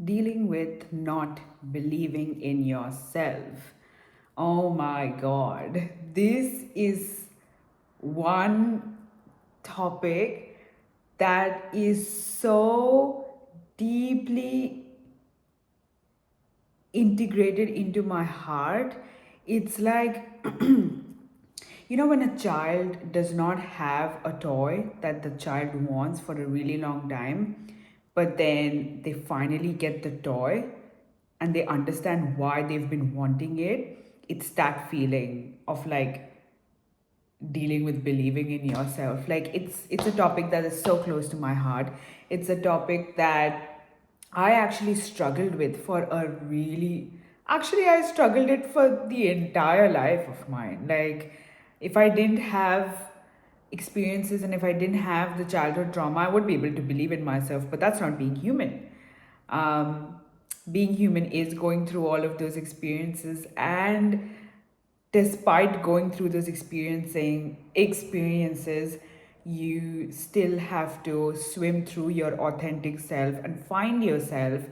Dealing with not believing in yourself. Oh my God. This is one topic that is so deeply integrated into my heart. It's like, when a child does not have a toy that the child wants for a really long time, but then they finally get the toy and they understand why they've been wanting it. It's that feeling of like dealing with believing in yourself. Like it's a topic that is so close to my heart. It's a topic that I actually struggled with for a really actually I struggled it for the entire life of mine. Like if I didn't have experiences and if I didn't have the childhood trauma, I would be able to believe in myself, but that's not being human. um, Being human is going through all of those experiences, and despite going through those experiences, you still have to swim through your authentic self and find yourself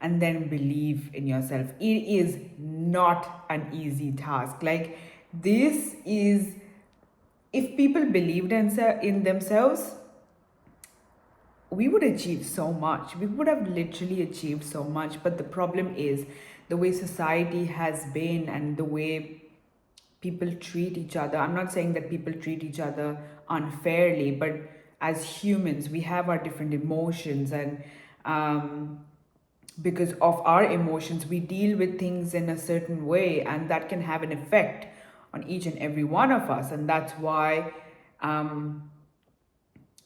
and then believe in yourself. It is not an easy task. Like this is, if people believed in themselves, we would achieve so much. We would have literally achieved so much. But the problem is the way society has been and the way people treat each other. I'm not saying that people treat each other unfairly, but as humans, we have our different emotions, and um, because of our emotions, we deal with things in a certain way, and that can have an effect on each and every one of us. And that's why um,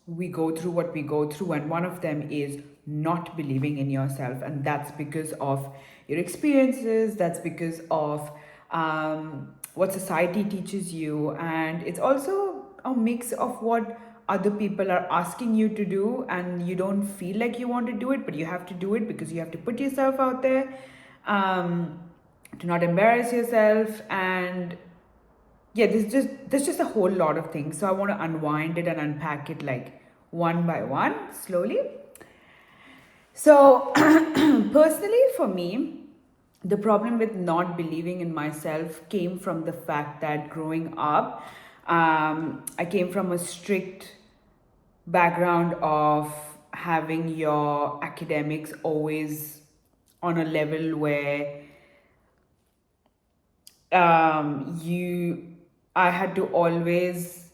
we go through what we go through, and one of them is not believing in yourself, and that's because of your experiences, that's because of what society teaches you, and it's also a mix of what other people are asking you to do, and you don't feel like you want to do it, but you have to do it because you have to put yourself out there, um, to not embarrass yourself. And yeah, there's just a whole lot of things, so I want to unwind it and unpack it like one by one slowly. So personally for me, the problem with not believing in myself came from the fact that growing up, I came from a strict background of having your academics always on a level where you I had to always,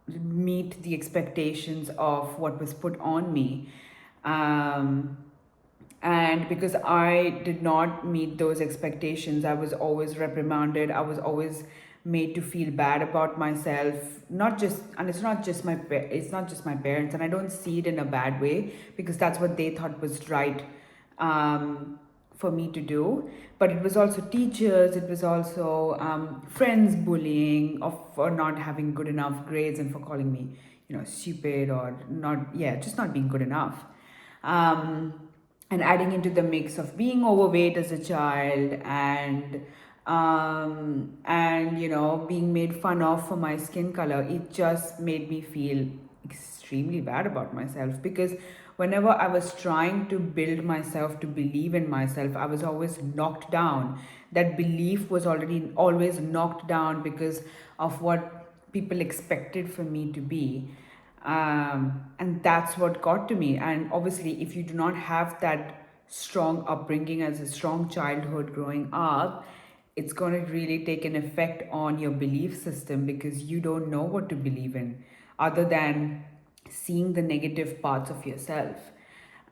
meet the expectations of what was put on me. Um, and because I did not meet those expectations, I was always reprimanded. I was always made to feel bad about myself. Not just, and it's not just my parents, and I don't see it in a bad way because that's what they thought was right. For me to do, but it was also teachers, it was also friends bullying of for not having good enough grades and for calling me, stupid or not, yeah, just not being good enough. um, and adding into the mix of being overweight as a child, and being made fun of for my skin color, it just made me feel extremely bad about myself, because whenever I was trying to build myself to believe in myself, I was always knocked down. That belief was already always knocked down because of what people expected for me to be. And that's what got to me. And obviously, if you do not have that strong upbringing as a strong childhood growing up, it's going to really take an effect on your belief system, because you don't know what to believe in other than seeing the negative parts of yourself.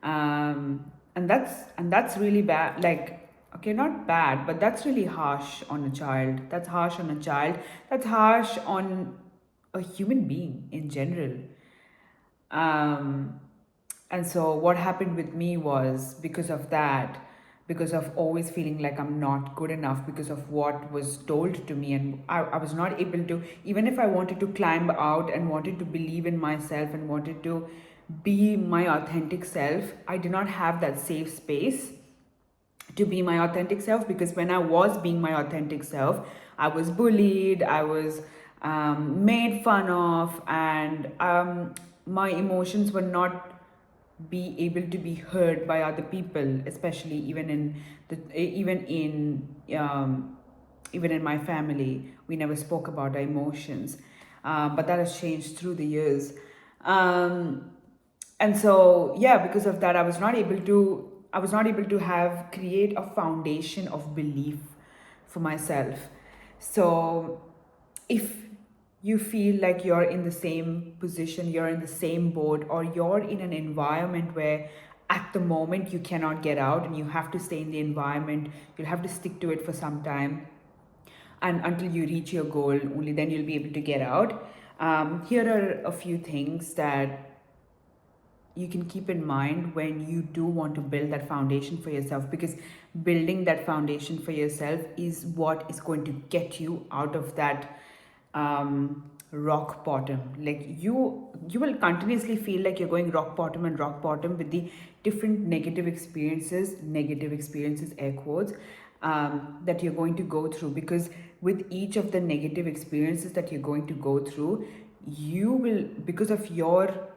And that's really bad. Like, okay, not bad, but that's really harsh on a child. That's harsh on a child. That's harsh on a human being in general. Um, and so what happened with me was, because of that, because of always feeling like I'm not good enough because of what was told to me, and I was not able to, even if I wanted to climb out and wanted to believe in myself and wanted to be my authentic self, I did not have that safe space to be my authentic self, because when I was being my authentic self, I was bullied, I was made fun of, and my emotions were not be able to be heard by other people, especially even in my family. We never spoke about our emotions, but that has changed through the years. Um, and so yeah, because of that, I was not able to have create a foundation of belief for myself. So if you feel like you're in the same position, you're in the same boat, or you're in an environment where at the moment you cannot get out and you have to stay in the environment, you'll have to stick to it for some time, and until you reach your goal, only then you'll be able to get out. Here are a few things that you can keep in mind when you do want to build that foundation for yourself, because building that foundation for yourself is what is going to get you out of that rock bottom. Like you will continuously feel like you're going rock bottom and rock bottom with the different negative experiences, air quotes, that you're going to go through, because with each of the negative experiences that you're going to go through, you will, because of your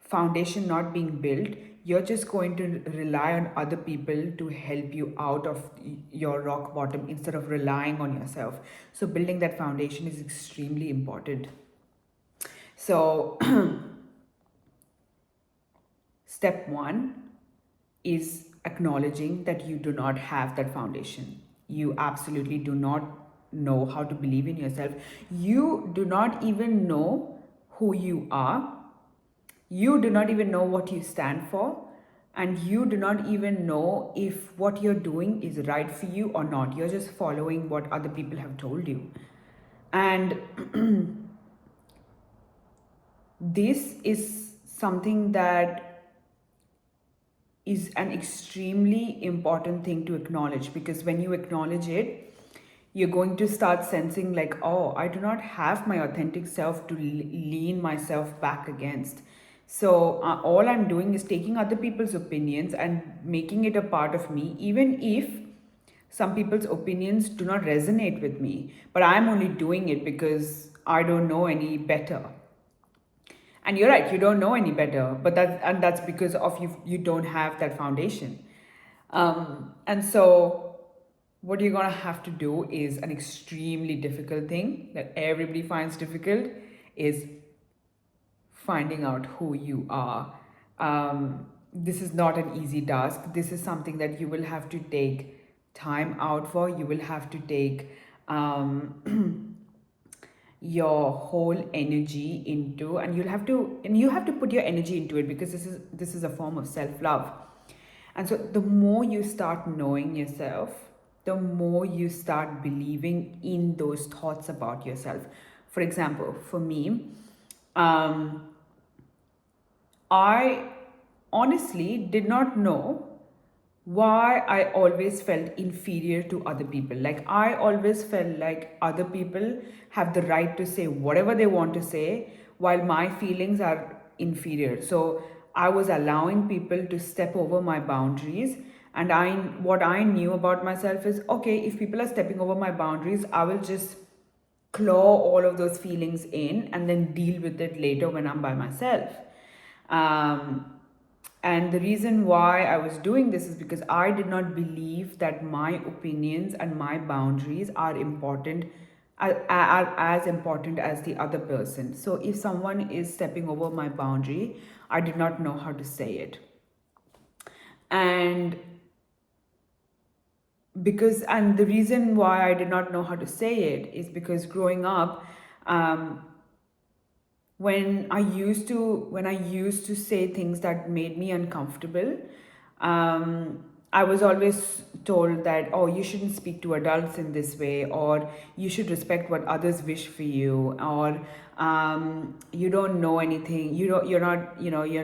foundation not being built, you're just going to rely on other people to help you out of your rock bottom instead of relying on yourself. So building that foundation is extremely important. So step one is acknowledging that you do not have that foundation. You absolutely do not know how to believe in yourself. You do not even know who you are. You do not even know what you stand for, and you do not even know if what you're doing is right for you or not. You're just following what other people have told you. And this is something that is an extremely important thing to acknowledge, because when you acknowledge it, you're going to start sensing like, oh, I do not have my authentic self to lean myself back against. So all I'm doing is taking other people's opinions and making it a part of me, even if some people's opinions do not resonate with me, but I'm only doing it because I don't know any better. And you're right, you don't know any better, but that's because of you don't have that foundation. And so what you're gonna have to do is an extremely difficult thing that everybody finds difficult, is finding out who you are. This is not an easy task. This is something that you will have to take time out for. You will have to take your whole energy into, and you have to put your energy into it, because this is a form of self-love. And so the more you start knowing yourself, the more you start believing in those thoughts about yourself. For example, for me, I honestly did not know why I always felt inferior to other people. Like, I always felt like other people have the right to say whatever they want to say, while my feelings are inferior. So I was allowing people to step over my boundaries. And what I knew about myself is, okay, if people are stepping over my boundaries, I will just claw all of those feelings in and then deal with it later when I'm by myself. Um, and the reason why I was doing this is because I did not believe that my opinions and my boundaries are important, are as important as the other person. So if someone is stepping over my boundary, I did not know how to say it. And the reason why I did not know how to say it is because growing up, when I used to say things that made me uncomfortable, I was always told that, oh, you shouldn't speak to adults in this way, or you should respect what others wish for you, or you don't know anything, you're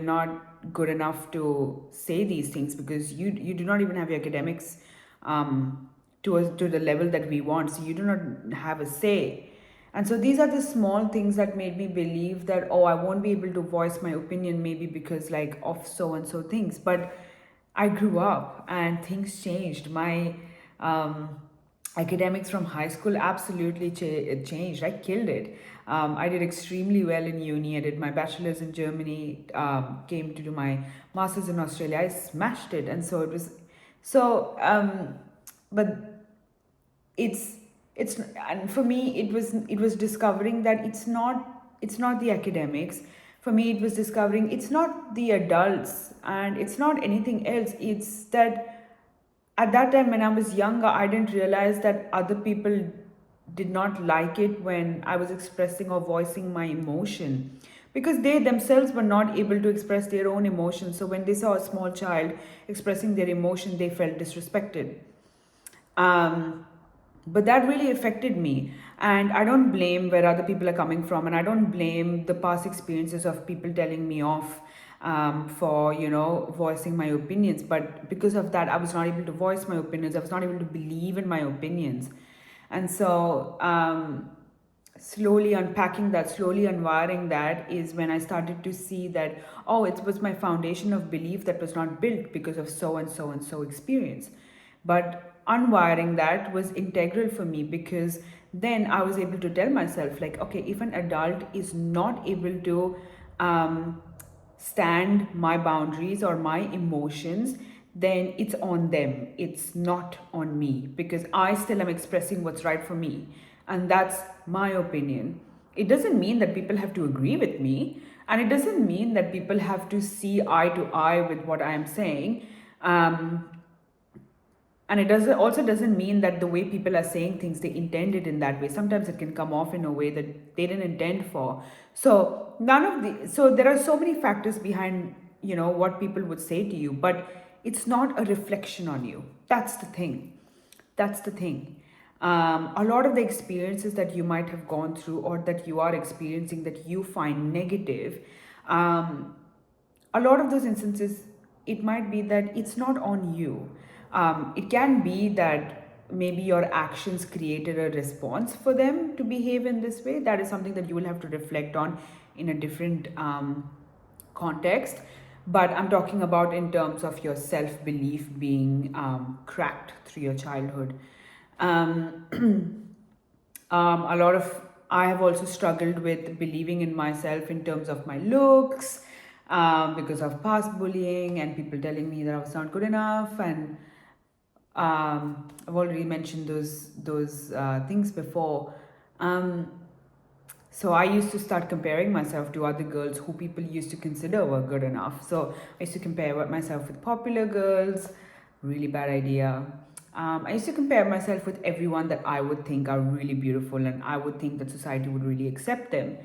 not good enough to say these things, because you do not even have your academics to the level that we want, so you do not have a say. And so these are the small things that made me believe that, oh, I won't be able to voice my opinion, maybe because like of so and so things. But I grew up and things changed. academics from high school absolutely changed. I killed it. I did extremely well in uni. I did my bachelor's in Germany, came to do my master's in Australia. I smashed it. And so it was, so, but it's, and for me, it was discovering that it's not the academics. For me, it was discovering it's not the adults and it's not anything else. It's that at that time when I was younger, I didn't realize that other people did not like it when I was expressing or voicing my emotion, because they themselves were not able to express their own emotions. So when they saw a small child expressing their emotion, they felt disrespected. um, but that really affected me, and I don't blame where other people are coming from, and I don't blame the past experiences of people telling me off for voicing my opinions. But because of that, I was not able to voice my opinions. I was not able to believe in my opinions. And so slowly unpacking that, slowly unwiring that, is when I started to see that, oh, it was my foundation of belief that was not built because of so and so and so experience. But unwiring that was integral for me, because then I was able to tell myself, like, okay, if an adult is not able to um, stand my boundaries or my emotions, then it's on them. It's not on me, because I still am expressing what's right for me. And that's my opinion. It doesn't mean that people have to agree with me. And it doesn't mean that people have to see eye to eye with what I am saying. Um, and it doesn't mean that the way people are saying things, they intend it in that way. Sometimes it can come off in a way that they didn't intend for. So there are so many factors behind what people would say to you, but it's not a reflection on you. That's the thing. A lot of the experiences that you might have gone through, or that you are experiencing, that you find negative, um, a lot of those instances, it might be that it's not on you. It can be that maybe your actions created a response for them to behave in this way. That is something that you will have to reflect on in a different context. But I'm talking about in terms of your self belief being cracked through your childhood. Um, a lot of I have also struggled with believing in myself in terms of my looks, because of past bullying and people telling me that I was not good enough. And I've already mentioned those things before. Um, so I used to start comparing myself to other girls who people used to consider were good enough. So I used to compare myself with popular girls. Really bad idea. I used to compare myself with everyone that I would think are really beautiful, and I would think that society would really accept them.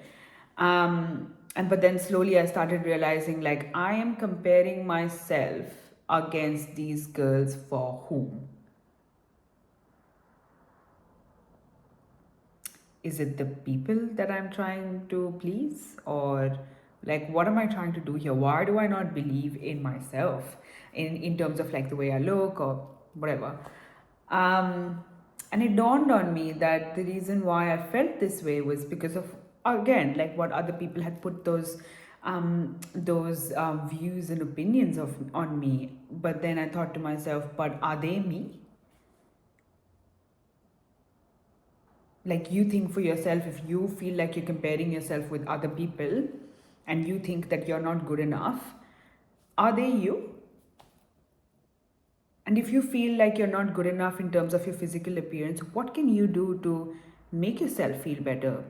And but then slowly I started realizing, like, I am comparing myself against these girls for whom? Is it the people that I'm trying to please? Or, like, what am I trying to do here? Why do I not believe in myself in terms of, like, the way I look or whatever? Um, and it dawned on me that the reason why I felt this way was because of, again, like, what other people had put those views and opinions of on me. But then I thought to myself, but are they me? Like, you think for yourself, if you feel like you're comparing yourself with other people and you think that you're not good enough, are they you? And if you feel like you're not good enough in terms of your physical appearance, what can you do to make yourself feel better?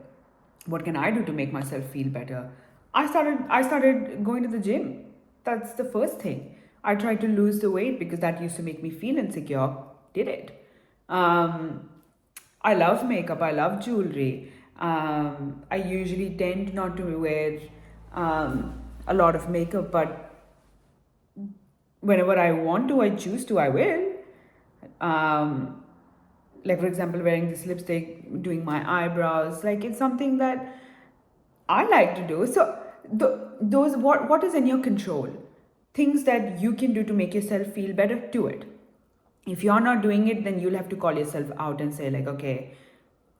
What can I do to make myself feel better? I started going to the gym. That's the first thing. I tried to lose the weight because that used to make me feel insecure. Did it. Um, I love makeup. I love jewelry. I usually tend not to wear a lot of makeup, but whenever I want to, I choose to, I will. Um, like, for example, wearing this lipstick, doing my eyebrows, like, it's something that I like to do. So, those what is in your control? Things that you can do to make yourself feel better, do it. If you're not doing it, then you'll have to call yourself out and say, like, okay,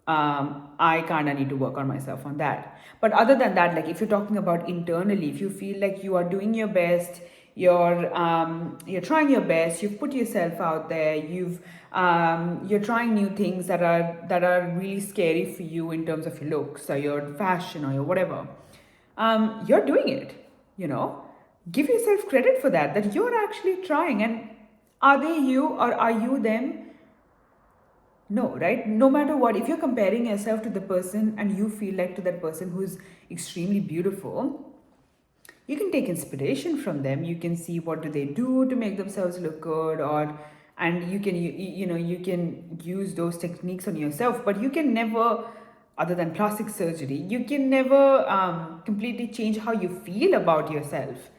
I kind of need to work on myself on that. But other than that, like, if you're talking about internally, if you feel like you are doing your best, you're trying your best, you've put yourself out there, you're trying new things that are really scary for you in terms of your looks or your fashion or your whatever. You're doing it, you know. Give yourself credit for that, that you're actually trying. And are they you or are you them? No, right? No matter what, if you're comparing yourself to the person and you feel like to that person who's extremely beautiful, you can take inspiration from them. You can see what do they do to make themselves look good, or and you can use those techniques on yourself. But you can never, other than plastic surgery, you can never completely change how you feel about yourself.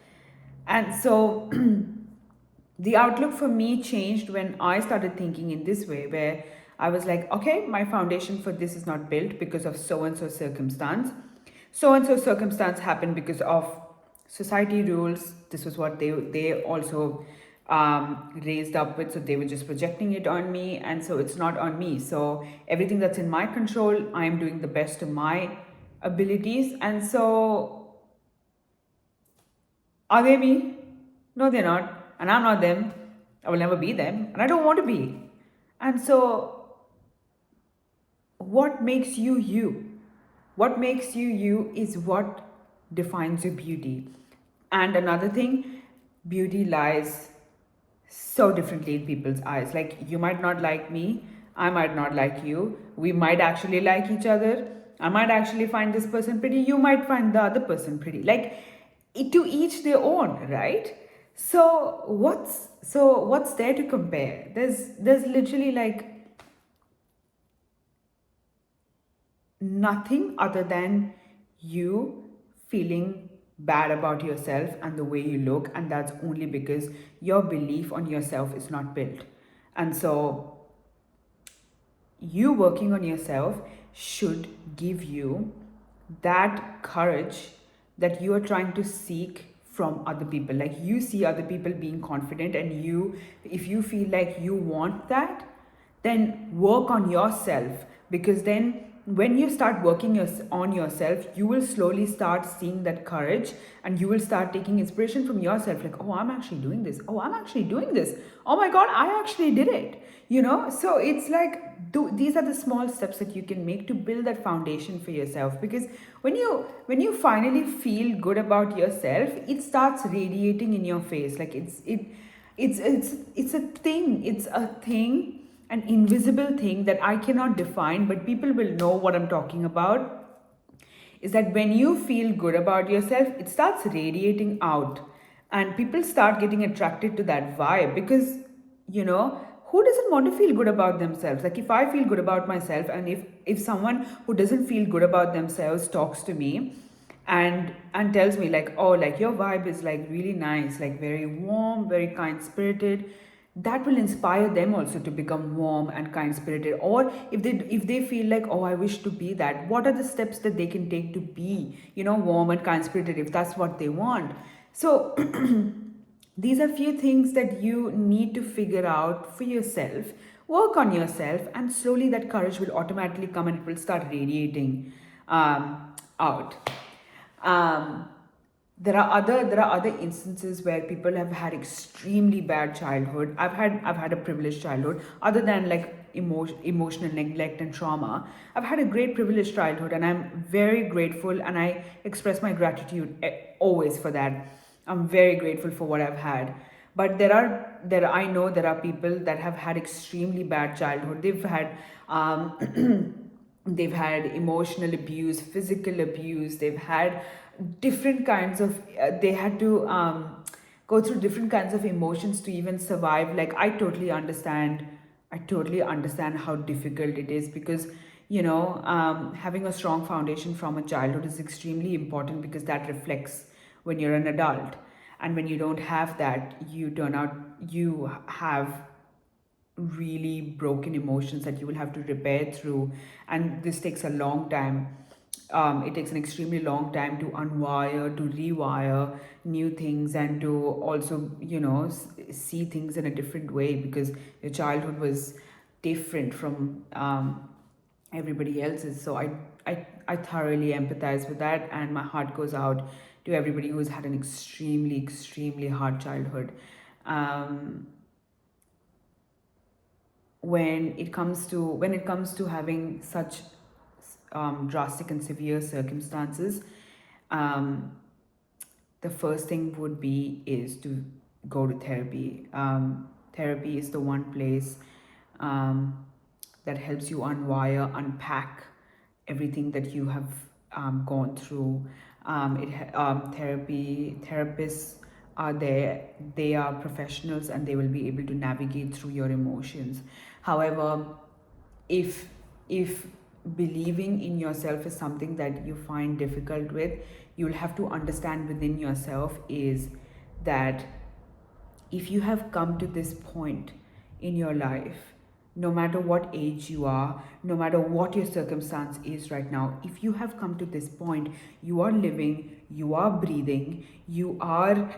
And so the outlook for me changed when I started thinking in this way, where I was like, okay, my foundation for this is not built because of so and so circumstance. So and so circumstance happened because of society rules. This was what they also raised up with, so they were just projecting it on me, and so it's not on me. So everything that's in my control, I am doing the best of my abilities. And so are they me? No, they're not. And I'm not them. I will never be them. And I don't want to be. And so, what makes you you? What makes you you is what defines your beauty. And another thing, beauty lies so differently in people's eyes. Like, you might not like me, I might not like you. We might actually like each other. I might actually find this person pretty, you might find the other person pretty. Like, to each their own, right? So what's there to compare? There's literally like nothing other than you feeling bad about yourself and the way you look, and that's only because your belief on yourself is not built. And so you working on yourself should give you that courage that you are trying to seek from other people. Like, you see other people being confident, and if you feel like you want that, then work on yourself. Because then when you start working on yourself, you will slowly start seeing that courage, and you will start taking inspiration from yourself. Like, oh, I'm actually doing this. Oh, I'm actually doing this. Oh my God, I actually did it. So it's like, these are the small steps that you can make to build that foundation for yourself. Because when you finally feel good about yourself, it starts radiating in your face. Like, it's a thing, an invisible thing that I cannot define, but people will know what I'm talking about. Is that when you feel good about yourself, it starts radiating out, and people start getting attracted to that vibe. Because, you know, who doesn't want to feel good about themselves? Like, if I feel good about myself, and if someone who doesn't feel good about themselves talks to me and tells me like, oh, like, your vibe is like really nice, like very warm, very kind spirited, that will inspire them also to become warm and kind spirited. Or if they feel like, oh, I wish to be that, what are the steps that they can take to be, warm and kind spirited, if that's what they want? So these are few things that you need to figure out for yourself, work on yourself, and slowly that courage will automatically come, and it will start radiating out. um, there are other instances where people have had extremely bad childhood. I've had a privileged childhood, other than like emotional neglect and trauma. I've had a great privileged childhood, and I'm very grateful, and I express my gratitude always for that. I'm very grateful for what I've had. But I know there are people that have had extremely bad childhood. They've had emotional abuse, physical abuse. They've had different kinds of they had to go through different kinds of emotions to even survive. Like, I totally understand how difficult it is. Because, having a strong foundation from a childhood is extremely important, because that reflects when you're an adult. And when you don't have that, you have really broken emotions that you will have to repair through. And this takes a long time. It takes an extremely long time to unwire, to rewire new things, and to also, see things in a different way, because your childhood was different from everybody else's. So I thoroughly empathize with that, and my heart goes out to everybody who's had an extremely hard childhood. Um, when it comes to having such drastic and severe circumstances, um, the first thing would be is to go to therapy. Therapy is the one place um, that helps you unwire, unpack everything that you have gone through. Therapists are there. They are professionals and they will be able to navigate through your emotions. However, if if believing in yourself is something that you find difficult with, you'll have to understand within yourself is that if you have come to this point in your life, no matter what age you are, no matter what your circumstance is right now, if you have come to this point, you are living, you are breathing, you are,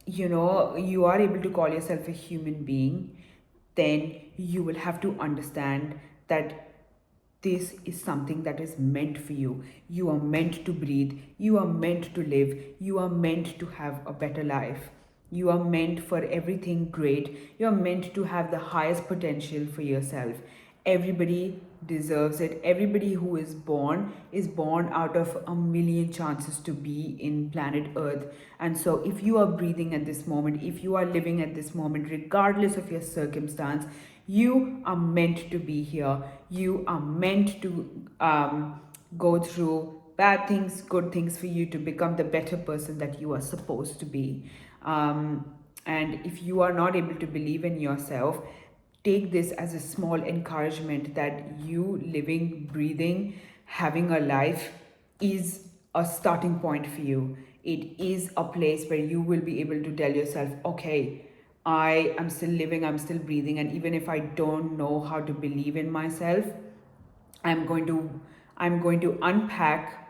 you are able to call yourself a human being, then you will have to understand that this is something that is meant for you. You are meant to breathe. You are meant to live. You are meant to have a better life. You are meant for everything great. You are meant to have the highest potential for yourself. Everybody deserves it. Everybody who is born out of a million chances to be in planet Earth. And so, if you are breathing at this moment, if you are living at this moment, regardless of your circumstance, you are meant to be here. You are meant to go through bad things, good things for you to become the better person that you are supposed to be. And if you are not able to believe in yourself, take this as a small encouragement that you living, breathing, having a life is a starting point for you. It is a place where you will be able to tell yourself, okay, I am still living, I'm still breathing, and even if I don't know how to believe in myself, I'm going to unpack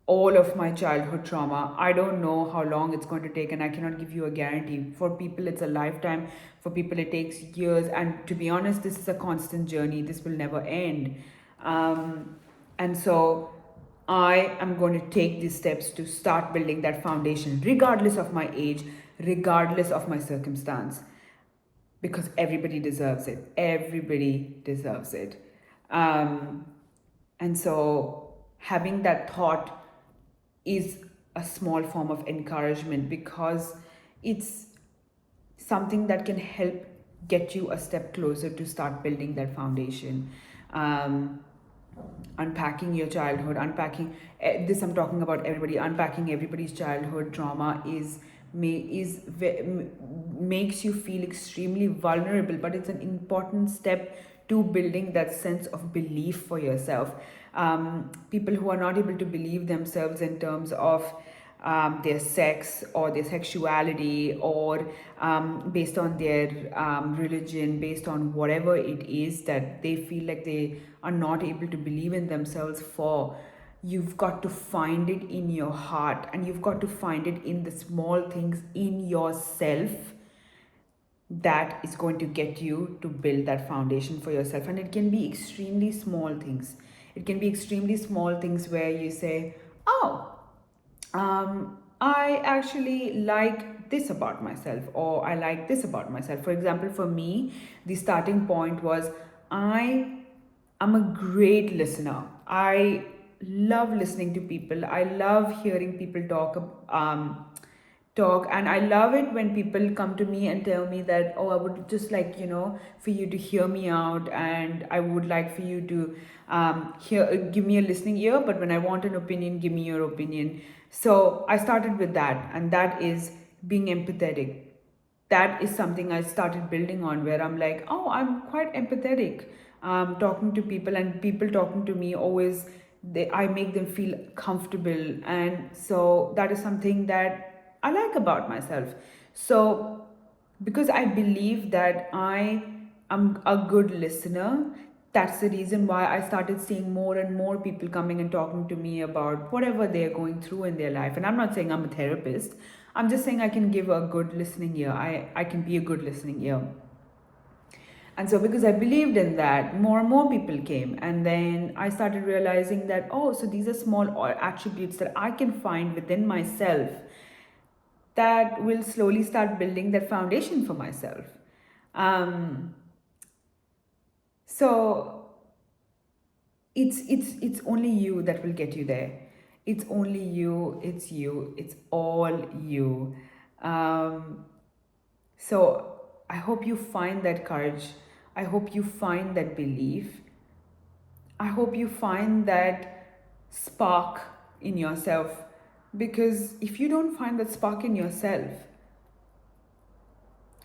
all of my childhood trauma. I don't know how long it's going to take, and I cannot give you a guarantee. For people, it's a lifetime. For people, it takes years. And to be honest, this is a constant journey. This will never end. And so I am going to take these steps to start building that foundation, regardless of my age, regardless of my circumstance, because everybody deserves it. Everybody deserves it. And so having that thought is a small form of encouragement, because it's something that can help get you a step closer to start building that foundation. Unpacking your childhood, unpacking this, I'm talking about everybody. Unpacking everybody's childhood trauma makes you feel extremely vulnerable, but it's an important step to building that sense of belief for yourself. People who are not able to believe themselves in terms of their sex or their sexuality, or based on their religion, based on whatever it is that they feel like they are not able to believe in themselves for, you've got to find it in your heart, and you've got to find it in the small things in yourself that is going to get you to build that foundation for yourself. And it can be extremely small things. It can be extremely small things where you say, oh, I actually like this about myself, or I like this about myself. For example, for me, the starting point was I am a great listener. I love listening to people. I love hearing people talk, and I love it when people come to me and tell me that, oh, I would just like, for you to hear me out, and I would like for you to give me a listening ear, but when I want an opinion, give me your opinion. So I started with that, and that is being empathetic. That is something I started building on, where I'm like, oh, I'm quite empathetic, talking to people, and people talking to me always, I make them feel comfortable. And so that is something that I like about myself. So, because I believe that I am a good listener, that's the reason why I started seeing more and more people coming and talking to me about whatever they're going through in their life. And I'm not saying I'm a therapist, I'm just saying I can give a good listening ear. I can be a good listening ear. And so, because I believed in that, more and more people came. And then I started realizing that, oh, so these are small attributes that I can find within myself that will slowly start building that foundation for myself. Um, so it's only you that will get you there. It's only you. It's you. It's all you. Um, so I hope you find that courage. I hope you find that belief. I hope you find that spark in yourself, because if you don't find that spark in yourself,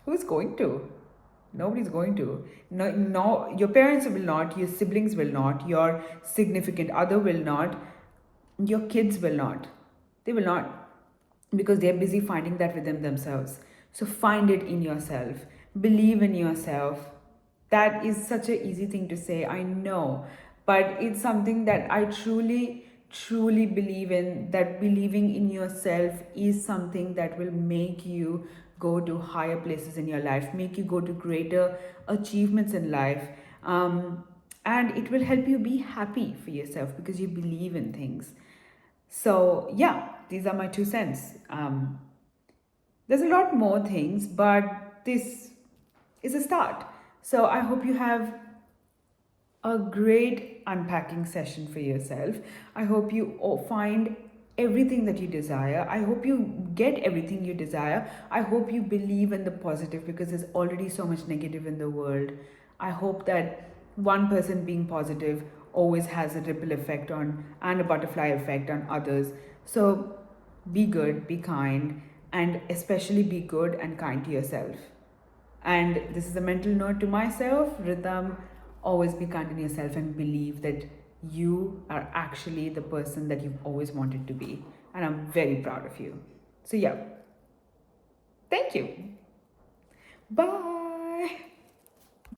who's going to? Nobody's going to. No, no, your parents will not, your siblings will not, your significant other will not, your kids will not. They will not, because they're busy finding that within themselves. So find it in yourself. Believe in yourself. That is such an easy thing to say, I know, but it's something that I truly, truly believe in. That believing in yourself is something that will make you go to higher places in your life, make you go to greater achievements in life. And it will help you be happy for yourself because you believe in things. So, yeah, these are my 2 cents. There's a lot more things, but this is a start. So, I hope you have a great unpacking session for yourself. I hope you find everything that you desire. I hope you get everything you desire. I hope you believe in the positive, because there's already so much negative in the world. I hope that one person being positive always has a ripple effect on and a butterfly effect on others. So be good, be kind, and especially be good and kind to yourself. And this is a mental note to myself, Rhythm. Always be kind to yourself and believe that you are actually the person that you've always wanted to be. And I'm very proud of you. So, yeah, thank you. Bye.